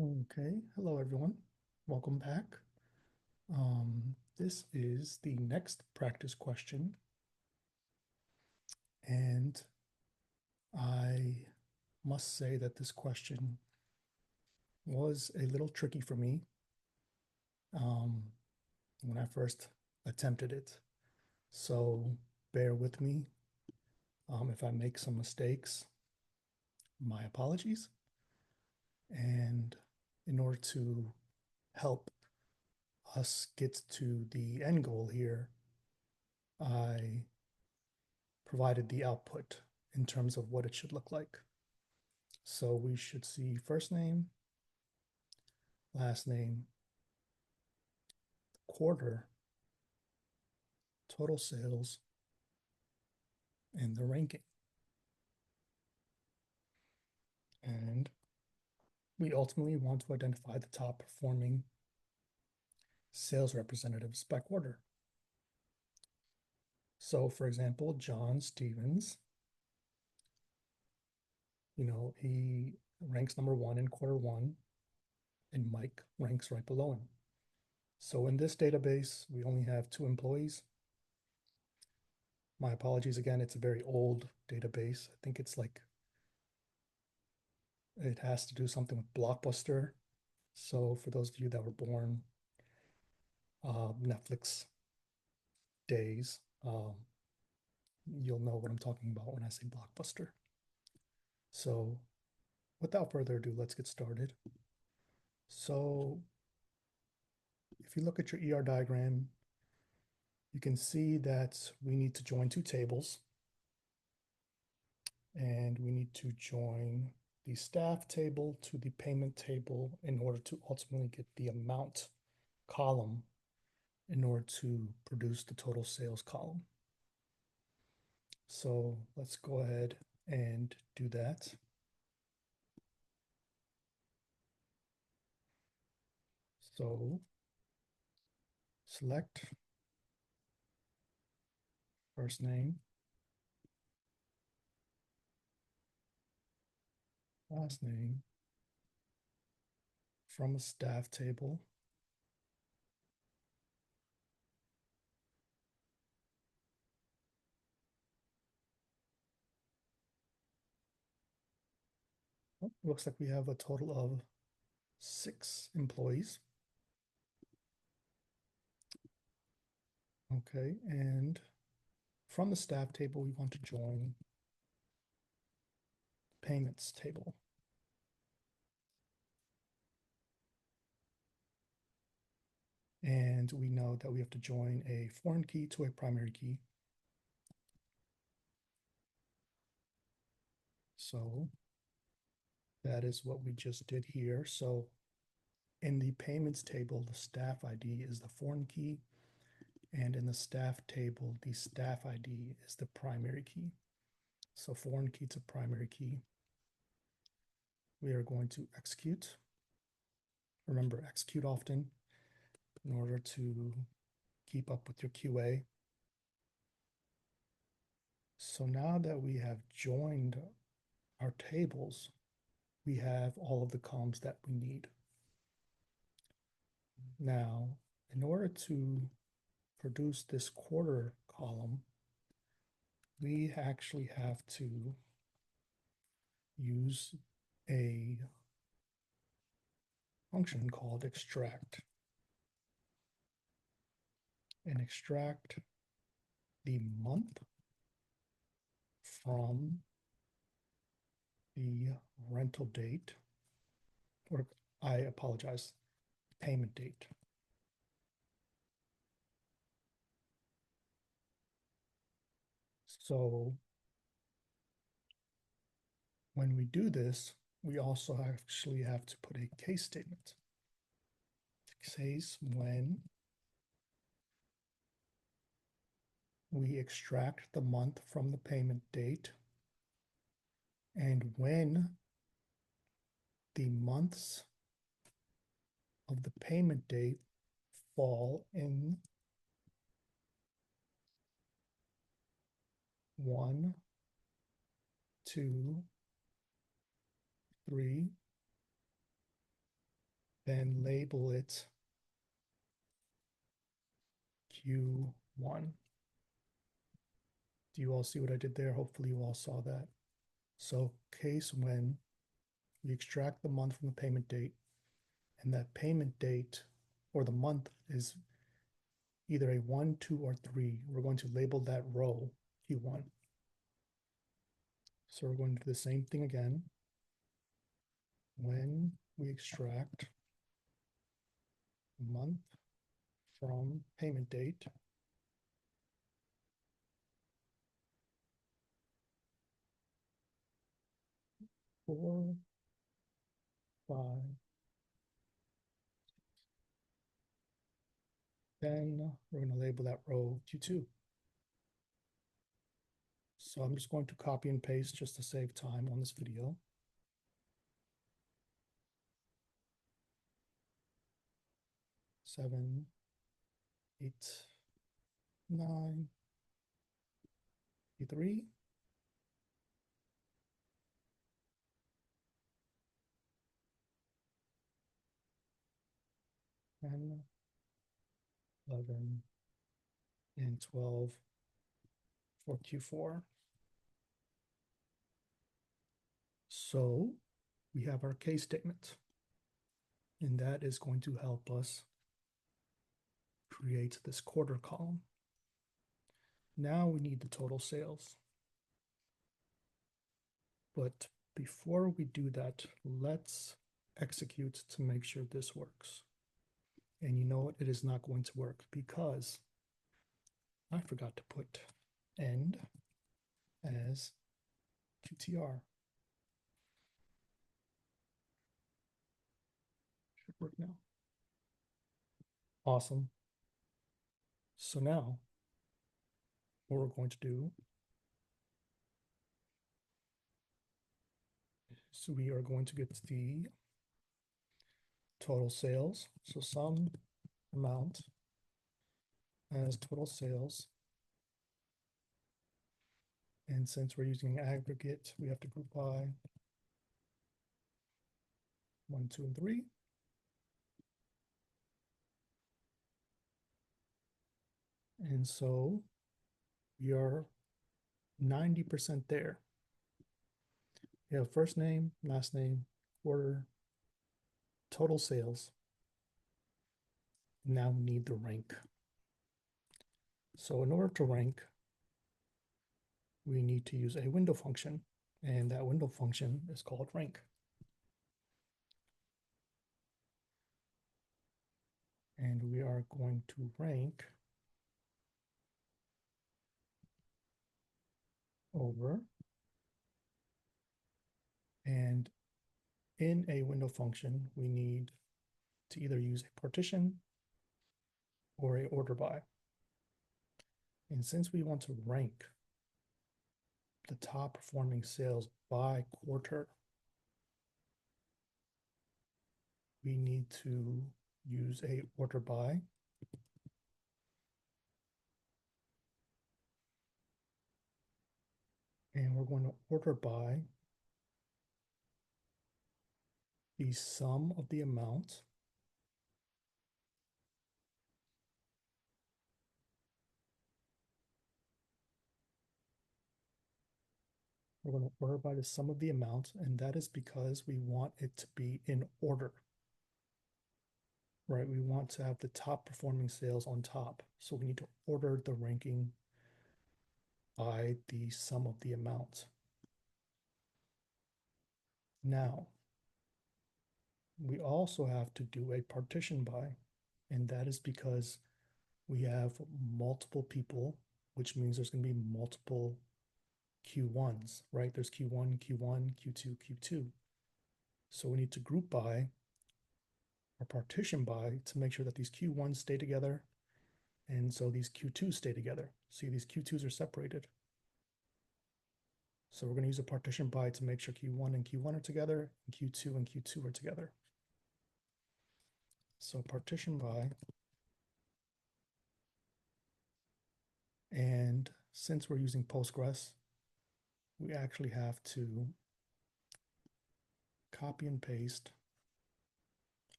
Okay, hello everyone. Welcome back. This is the next practice question, and I must say that this question was a little tricky for me um, when I first attempted it. So bear with me if I make some mistakes. My apologies. And in order to help us get to the end goal here, I provided the output in terms of what it should look like. So we should see first name, last name, quarter, total sales, and the ranking. And we ultimately want to identify the top performing sales representatives by quarter. So for example, John Stevens, he ranks number one in quarter one, and Mike ranks right below him. So in this database, we only have 2 employees. My apologies again, it's a very old database. I think it's like it has to do something with Blockbuster. So for those of you that were born Netflix days, you'll know what I'm talking about when I say Blockbuster. So without further ado, let's get started. So if you look at your ER diagram, you can see that we need to join 2 tables, and we need to join the staff table to the payment table in order to ultimately get the amount column in order to produce the total sales column. So let's go ahead and do that. So select first name, last name from a staff table. Oh, looks like we have a total of 6 employees. Okay, and from the staff table, we want to join payments table. And we know that we have to join a foreign key to a primary key. So that is what we just did here. So in the payments table, the staff ID is the foreign key, and in the staff table, the staff ID is the primary key. So foreign key to primary key. We are going to execute. Remember, execute often in order to keep up with your QA. So now that we have joined our tables, we have all of the columns that we need. Now, in order to produce this quarter column, we actually have to use a function called extract and extract the month from the rental date, or I apologize, payment date. So when we do this, we also actually have to put a case statement. It says when we extract the month from the payment date and when the months of the payment date fall in 1, 2, 3, then label it Q1. Do you all see what I did there? Hopefully you all saw that. So case when we extract the month from the payment date, and that payment date or the month is either a 1, 2, or 3, we're going to label that row Q1. So we're going to do the same thing again. When we extract month from payment date, four, 5, then we're going to label that row Q2. So I'm just going to copy and paste just to save time on this video. Seven, 8, 9, 3. And 11 and 12 for Q4. So we have our case statement, and that is going to help us create this quarter column. Now we need the total sales. But before we do that, let's execute to make sure this works. And you know what? It is not going to work because I forgot to put end as QTR. Should work now. Awesome. So now what we're going to do is we are going to get the total sales. So some amount as total sales. And since we're using aggregate, we have to group by 1, 2, and 3. And so we are 90% there. We have first name, last name, quarter, total sales. Now we need the rank. So in order to rank, we need to use a window function, and that window function is called rank. And we are going to rank over, and in a window function, we need to either use a partition or a order by. And since we want to rank the top performing sales by quarter, we need to use a order by. And we're going to order by the sum of the amount we're going to order by the sum of the amount, and that is because we want it to be in order, right? We want to have the top performing sales on top, so we need to order the ranking by the sum of the amount. Now we also have to do a partition by, and that is because we have multiple people, which means there's going to be multiple Q1s, right? There's Q1, Q1, Q2, Q2. So we need to group by or partition by to make sure that these Q1s stay together, and so these Q2s stay together. See, these Q2s are separated. So we're going to use a partition by to make sure Q1 and Q1 are together, and Q2 and Q2 are together. So partition by, and since we're using Postgres, we actually have to copy and paste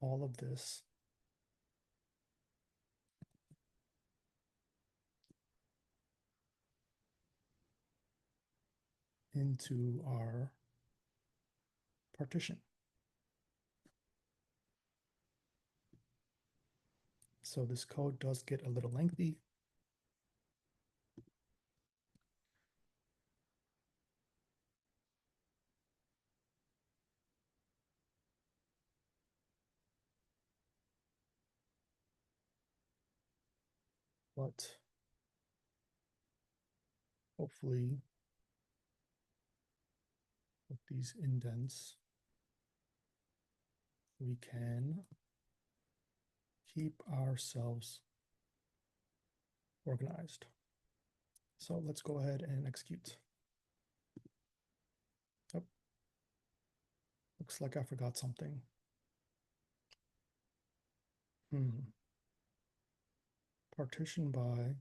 all of this into our partition. So this code does get a little lengthy. But hopefully with these indents, we can keep ourselves organized. So let's go ahead and execute. Oh, looks like I forgot something. Partition by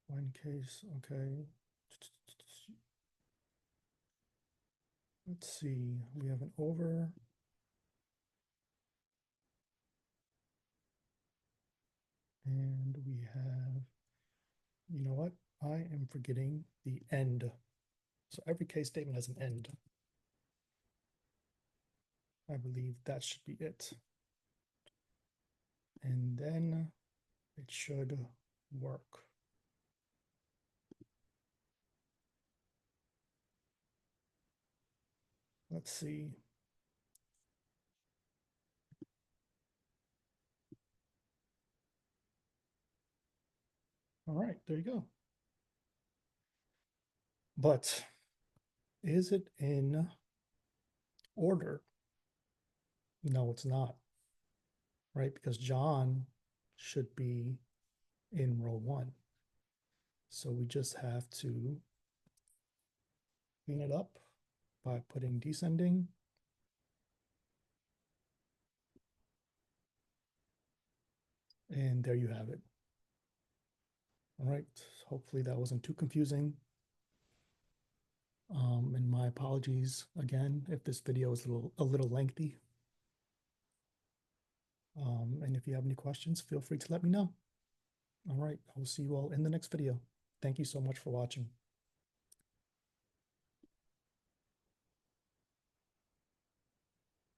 one case, okay. Let's see, we have an over. And we have, you know what? I am forgetting the end. So every case statement has an end. I believe that should be it. And then it should work. Let's see. All right, there you go. But is it in order? No, it's not, right? Because John should be in row 1. So we just have to clean it up by putting descending. And there you have it. All right, hopefully that wasn't too confusing. And my apologies again if this video is a little lengthy. And if you have any questions, feel free to let me know. All right, I will see you all in the next video. Thank you so much for watching.